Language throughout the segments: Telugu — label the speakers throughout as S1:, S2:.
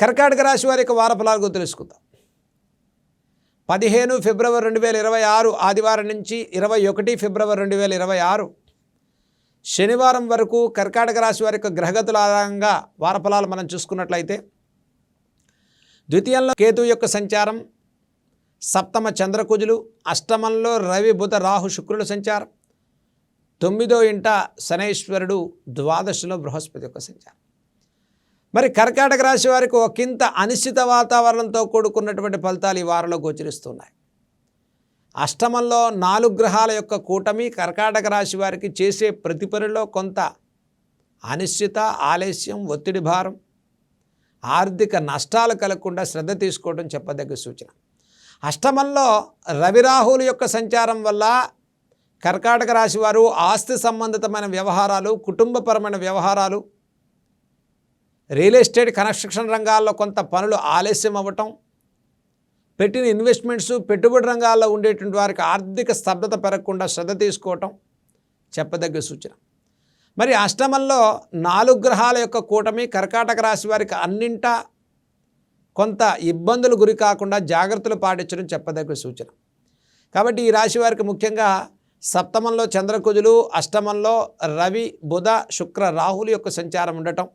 S1: కర్కాటక రాశి వారి యొక్క వార ఫలాలు తెలుసుకుందాం. 15 ఫిబ్రవరి 2026 ఆదివారం నుంచి 21 ఫిబ్రవరి 2026 శనివారం వరకు కర్కాటక రాశి వారి యొక్క గ్రహగతుల ఆధారంగా వార ఫలాలు మనం చూసుకున్నట్లయితే, ద్వితీయంలో కేతు యొక్క సంచారం, సప్తమ చంద్రకుజులు, అష్టమంలో రవి బుధ రాహు శుక్రుల సంచారం, 9వ ఇంట శనైశ్వరుడు, ద్వాదశలో బృహస్పతి యొక్క సంచారం. మరి కర్కాటక రాశి వారికి ఒకంత అనిశ్చిత వాతావరణంతో కూడుకున్నటువంటి ఫలితాలు ఈ వారంలో గోచరిస్తున్నాయి. అష్టమంలో 4 గ్రహాల యొక్క కూటమి కర్కాటక రాశి వారికి చేసే ప్రతి పనిలో కొంత అనిశ్చిత, ఆలస్యం, ఒత్తిడి భారం, ఆర్థిక నష్టాలు కలగకుండా శ్రద్ధ తీసుకోవడం చెప్పదగ్గ సూచన. అష్టమంలో రవిరాహుల యొక్క సంచారం వల్ల కర్కాటక రాశి వారు ఆస్తి సంబంధితమైన వ్యవహారాలు, కుటుంబపరమైన వ్యవహారాలు, రియల్ ఎస్టేట్ కన్స్ట్రక్షన్ రంగాల్లో కొంత పనులు ఆలస్యం అవ్వటం, పెట్టిన ఇన్వెస్ట్మెంట్స్ పెట్టుబడి రంగాల్లో ఉండేటువంటి వారికి ఆర్థిక స్తబ్దత పెరగకుండా శ్రద్ధ తీసుకోవటం చెప్పదగ్గ సూచన. మరి అష్టమంలో 4 గ్రహాల యొక్క కూటమి కర్కాటక రాశి వారికి అన్నింటా కొంత ఇబ్బందులు గురి కాకుండా జాగ్రత్తలు పాటించడం చెప్పదగ్గ సూచన. కాబట్టి ఈ రాశి వారికి ముఖ్యంగా సప్తమంలో చంద్రకుజులు, అష్టమంలో రవి బుధ శుక్ర రాహుల యొక్క సంచారం ఉండటం,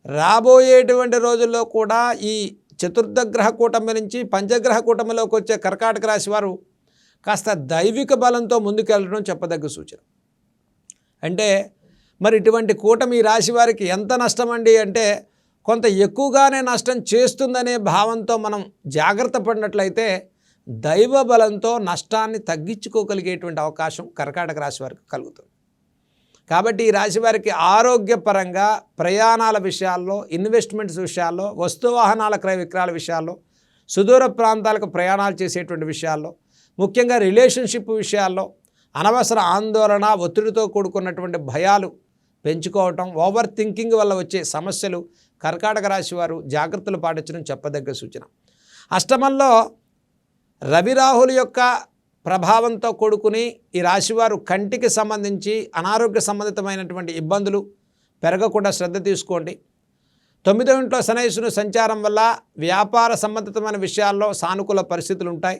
S1: రాబోయేటువంటి రోజుల్లో కూడా ఈ చతుర్థ గ్రహ కూటమి నుంచి పంచగ్రహ కూటమిలోకి వచ్చే కర్కాటక రాశి వారు కాస్త దైవిక బలంతో ముందుకెళ్ళడం చెప్పదగ్గ సూచన. అంటే మరి ఇటువంటి కూటమి ఈ రాశి వారికి ఎంత నష్టం అండి అంటే, కొంత ఎక్కువగానే నష్టం చేస్తుందనే భావంతో మనం జాగ్రత్త పడినట్లయితే దైవ బలంతో నష్టాన్ని తగ్గించుకోగలిగేటువంటి అవకాశం కర్కాటక రాశి వారికి కలుగుతుంది. కాబట్టి ఈ రాశి వారికి ఆరోగ్యపరంగా, ప్రయాణాల విషయాల్లో, ఇన్వెస్ట్మెంట్స్ విషయాల్లో, వస్తువాహనాల క్రయ విక్రయాల విషయాల్లో, సుదూర ప్రాంతాలకు ప్రయాణాలు చేసేటువంటి విషయాల్లో, ముఖ్యంగా రిలేషన్షిప్ విషయాల్లో అనవసర ఆందోళన, ఒత్తిడితో కూడుకున్నటువంటి భయాలు పెంచుకోవటం, ఓవర్ థింకింగ్ వల్ల వచ్చే సమస్యలు కర్కాటక రాశి వారు జాగ్రత్తలు పాటించడం చెప్పదగ్గ సూచన. అష్టమంలో రవిరాహుల యొక్క ప్రభావంతో కూడుకుని ఈ రాశివారు కంటికి సంబంధించి అనారోగ్య సంబంధితమైనటువంటి ఇబ్బందులు పెరగకుండా శ్రద్ధ తీసుకోండి. 9వ ఇంట్లో శనైశ్వరుని సంచారం వల్ల వ్యాపార సంబంధితమైన విషయాల్లో సానుకూల పరిస్థితులు ఉంటాయి.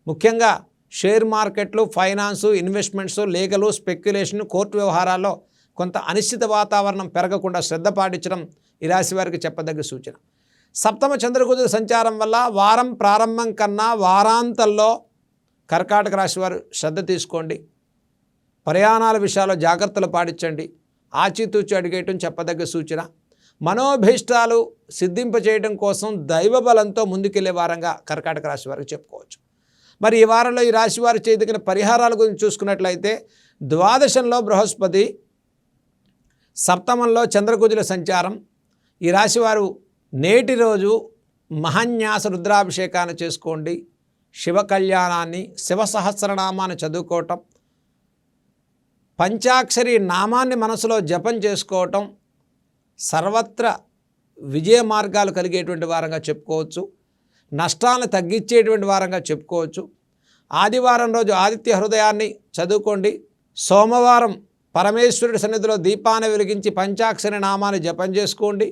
S1: ముఖ్యంగా షేర్ మార్కెట్లు, ఫైనాన్సు, ఇన్వెస్ట్మెంట్స్, లీగలు, స్పెక్యులేషన్, కోర్టు వ్యవహారాల్లో కొంత అనిశ్చిత వాతావరణం పెరగకుండా శ్రద్ధ పాటించడం ఈ రాశి వారికి చెప్పదగ్గ సూచన. సప్తమ చంద్రకుజుల సంచారం వల్ల వారం ప్రారంభం కన్నా వారాంతంలో కర్కాటక రాశి వారు శ్రద్ధ తీసుకోండి. ప్రయాణాల విషయాల్లో జాగ్రత్తలు పాటించండి. ఆచితూచి అడిగేయటం చెప్పదగ్గ సూచన. మనోభీష్టాలు సిద్ధింపచేయడం కోసం దైవ బలంతో ముందుకెళ్లే వారంగా కర్కాటక రాశి వారికి చెప్పుకోవచ్చు. మరి ఈ వారంలో ఈ రాశి వారు చేయదగిన పరిహారాల గురించి చూసుకున్నట్లయితే, ద్వాదశంలో బృహస్పతి, సప్తమంలో చంద్రకుజుల సంచారం. ఈ రాశివారు నేటి రోజు మహాన్యాస రుద్రాభిషేకాన్ని చేసుకోండి. శివ కళ్యాణాన్ని, శివ సహస్రనామాన్ని చదువుకోవటం, పంచాక్షరి నామాన్ని మనసులో జపం చేసుకోవటం సర్వత్ర విజయ మార్గాలు కలిగేటువంటి వారంగా చెప్పుకోవచ్చు. నష్టాలను తగ్గించేటువంటి వారంగా చెప్పుకోవచ్చు. ఆదివారం రోజు ఆదిత్య హృదయాన్ని చదువుకోండి. సోమవారం పరమేశ్వరుడి సన్నిధిలో దీపాన్ని వెలిగించి పంచాక్షరి నామాన్ని జపం చేసుకోండి.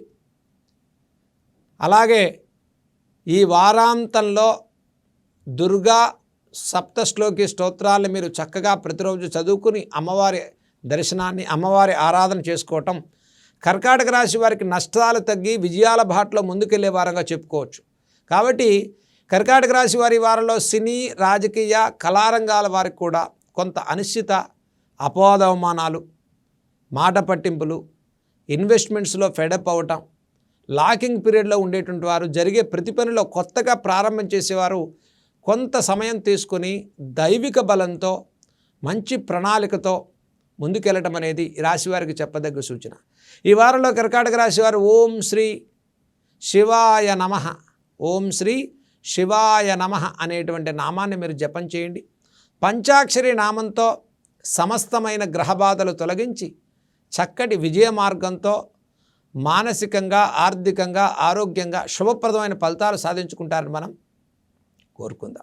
S1: అలాగే ఈ వారాంతంలో దుర్గా సప్తశ్లోకి స్తోత్రాలను మీరు చక్కగా ప్రతిరోజు చదువుకుని అమ్మవారి దర్శనాన్ని, అమ్మవారి ఆరాధన చేసుకోవటం కర్కాటక రాశి వారికి నష్టాలు తగ్గి విజయాల బాటలో ముందుకెళ్లే వారంగా చెప్పుకోవచ్చు. కాబట్టి కర్కాటక రాశి వారి వారంలో సినీ, రాజకీయ, కళారంగాల వారికి కూడా కొంత అనిశ్చిత, అపవాదవమానాలు, మాట పట్టింపులు, ఇన్వెస్ట్మెంట్స్లో ఫెడప్ అవటం, లాకింగ్ పీరియడ్లో ఉండేటువంటి వారు, జరిగే ప్రతి పనిలో కొత్తగా ప్రారంభం చేసేవారు కొంత సమయం తీసుకొని దైవిక బలంతో మంచి ప్రణాళికతో ముందుకెళ్ళటం అనేది ఈ రాశివారికి చెప్పదగ్గ సూచన. ఈ వారంలో కర్కాటక రాశివారు ఓం శ్రీ శివాయ నమః, ఓం శ్రీ శివాయ నమః అనేటువంటి నామాన్ని మీరు జపం చేయండి. పంచాక్షరి నామంతో సమస్తమైన గ్రహబాధలు తొలగించి చక్కటి విజయ మార్గంతో మానసికంగా, ఆర్థికంగా, ఆరోగ్యంగా శుభప్రదమైన ఫలితాలు సాధించుకుంటారని మనం కోరుకుందాం.